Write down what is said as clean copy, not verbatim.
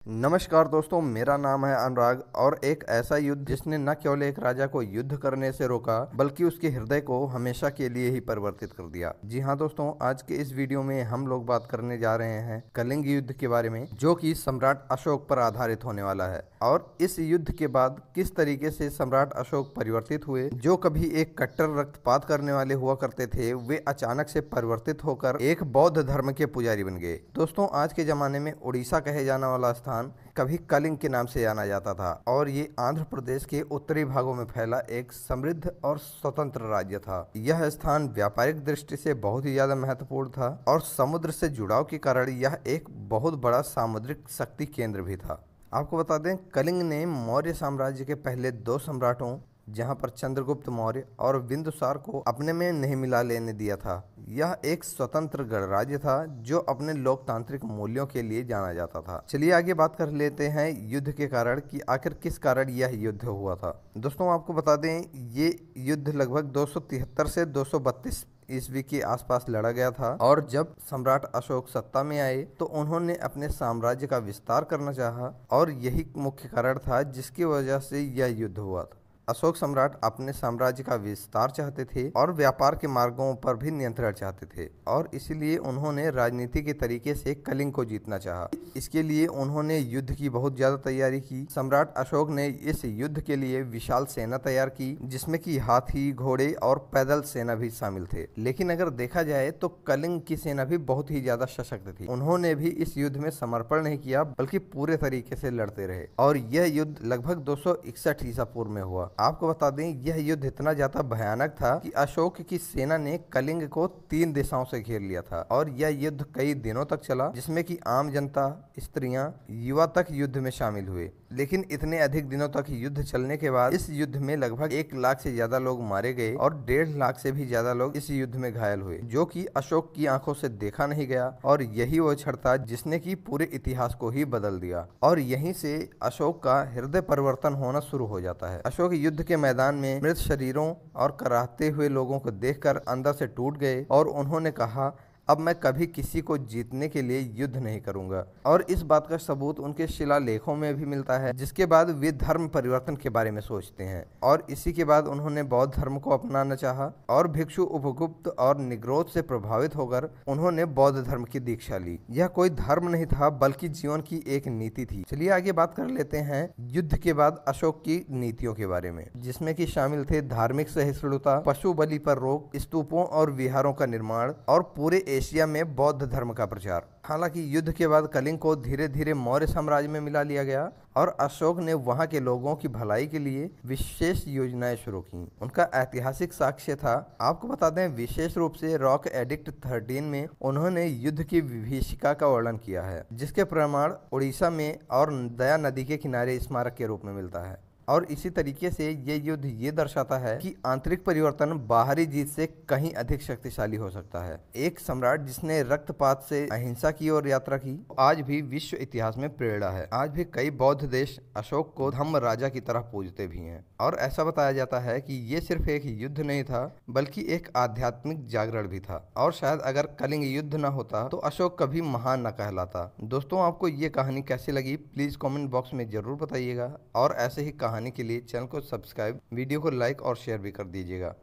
नमस्कार दोस्तों, मेरा नाम है अनुराग और एक ऐसा युद्ध जिसने न केवल एक राजा को युद्ध करने से रोका बल्कि उसके हृदय को हमेशा के लिए ही परिवर्तित कर दिया। जी हाँ दोस्तों, आज के इस वीडियो में हम लोग बात करने जा रहे हैं कलिंग युद्ध के बारे में, जो कि सम्राट अशोक पर आधारित होने वाला है। और इस युद्ध के बाद किस तरीके से सम्राट अशोक परिवर्तित हुए, जो कभी एक कट्टर रक्तपात करने वाले हुआ करते थे, वे अचानक से परिवर्तित होकर एक बौद्ध धर्म के पुजारी बन गए। दोस्तों, आज के जमाने में उड़ीसा कहे जाने वाला स्थान कभी कलिंग के नाम से जाना जाता था और ये आंध्र प्रदेश के उत्तरी भागों में फैला एक समृद्ध और स्वतंत्र राज्य था। यह स्थान व्यापारिक दृष्टि से बहुत ही ज्यादा महत्वपूर्ण था और समुद्र से जुड़ाव के कारण यह एक बहुत बड़ा सामुद्रिक शक्ति केंद्र भी था। आपको बता दें, कलिंग ने मौर्य साम्राज्य के पहले दो सम्राटों, जहां पर चंद्रगुप्त मौर्य और बिंदुसार को अपने में नहीं मिला लेने दिया था। यह एक स्वतंत्र गणराज्य था जो अपने लोकतांत्रिक मूल्यों के लिए जाना जाता था। चलिए आगे बात कर लेते हैं युद्ध के कारण कि आखिर किस कारण यह युद्ध हुआ था। दोस्तों, आपको बता दें, ये युद्ध लगभग 273 से 232 ईस्वी के आसपास लड़ा गया था और जब सम्राट अशोक सत्ता में आए तो उन्होंने अपने साम्राज्य का विस्तार करना चाहा और यही मुख्य कारण था जिसकी वजह से यह युद्ध हुआ था। अशोक सम्राट अपने साम्राज्य का विस्तार चाहते थे और व्यापार के मार्गों पर भी नियंत्रण चाहते थे और इसीलिए उन्होंने राजनीति के तरीके से कलिंग को जीतना चाहा। इसके लिए उन्होंने युद्ध की बहुत ज्यादा तैयारी की। सम्राट अशोक ने इस युद्ध के लिए विशाल सेना तैयार की, जिसमें कि हाथी, घोड़े और पैदल सेना भी शामिल थे। लेकिन अगर देखा जाए तो कलिंग की सेना भी बहुत ही ज्यादा सशक्त थी। उन्होंने भी इस युद्ध में समर्पण नहीं किया बल्कि पूरे तरीके से लड़ते रहे और यह युद्ध लगभग 261 ईसा पूर्व में हुआ। आपको बता दें, यह युद्ध इतना ज्यादा भयानक था कि अशोक की सेना ने कलिंग को 3 दिशाओं से घेर लिया था और यह युद्ध कई दिनों तक चला, जिसमें कि आम जनता, स्त्रियां, युवा तक युद्ध में शामिल हुए। लेकिन इतने अधिक दिनों तक युद्ध चलने के बाद इस युद्ध में लगभग 1 लाख से ज्यादा लोग मारे गए और 1.5 लाख से भी ज्यादा लोग इस युद्ध में घायल हुए, जो कि अशोक की आंखों से देखा नहीं गया। और यही वो क्षण था जिसने की पूरे इतिहास को ही बदल दिया और यहीं से अशोक का हृदय परिवर्तन होना शुरू हो जाता है। अशोक युद्ध के मैदान में मृत शरीरों और कराहते हुए लोगों को देखकर अंदर से टूट गए और उन्होंने कहा, अब मैं कभी किसी को जीतने के लिए युद्ध नहीं करूंगा। और इस बात का सबूत उनके शिलालेखों में भी मिलता है, जिसके बाद वे धर्म परिवर्तन के बारे में सोचते हैं और इसी के बाद उन्होंने बौद्ध धर्म को अपनाना चाहा और भिक्षु उपगुप्त और निग्रोध से प्रभावित होकर उन्होंने बौद्ध धर्म की दीक्षा ली। यह कोई धर्म नहीं था बल्कि जीवन की एक नीति थी। चलिए आगे बात कर लेते हैं युद्ध के बाद अशोक की नीतियों के बारे में, जिसमें कि शामिल थे धार्मिक सहिष्णुता, पशु बलि पर रोक, स्तूपों और विहारों का निर्माण और पूरे एशिया में बौद्ध धर्म का प्रचार। हालांकि युद्ध के बाद कलिंग को धीरे धीरे मौर्य साम्राज्य में मिला लिया गया और अशोक ने वहां के लोगों की भलाई के लिए विशेष योजनाएं शुरू की। उनका ऐतिहासिक साक्ष्य था, आपको बता दें, विशेष रूप से रॉक एडिक्ट 13 में उन्होंने युद्ध की विभीषिका का वर्णन किया है, जिसके प्रमाण उड़ीसा में और दया नदी के किनारे स्मारक के रूप में मिलता है। और इसी तरीके से ये युद्ध ये दर्शाता है कि आंतरिक परिवर्तन बाहरी जीत से कहीं अधिक शक्तिशाली हो सकता है। एक सम्राट जिसने रक्तपात से अहिंसा की ओर यात्रा की, आज भी विश्व इतिहास में प्रेरणा है। आज भी कई बौद्ध देश अशोक को धम्म राजा की तरह पूजते भी हैं और ऐसा बताया जाता है कि ये सिर्फ एक युद्ध नहीं था बल्कि एक आध्यात्मिक जागरण भी था और शायद अगर कलिंग युद्ध न होता तो अशोक कभी महान न कहलाता। दोस्तों, आपको ये कहानी कैसी लगी प्लीज कमेंट बॉक्स में जरूर बताइएगा और ऐसे ही कहानी के लिए चैनल को सब्सक्राइब, वीडियो को लाइक और शेयर भी कर दीजिएगा।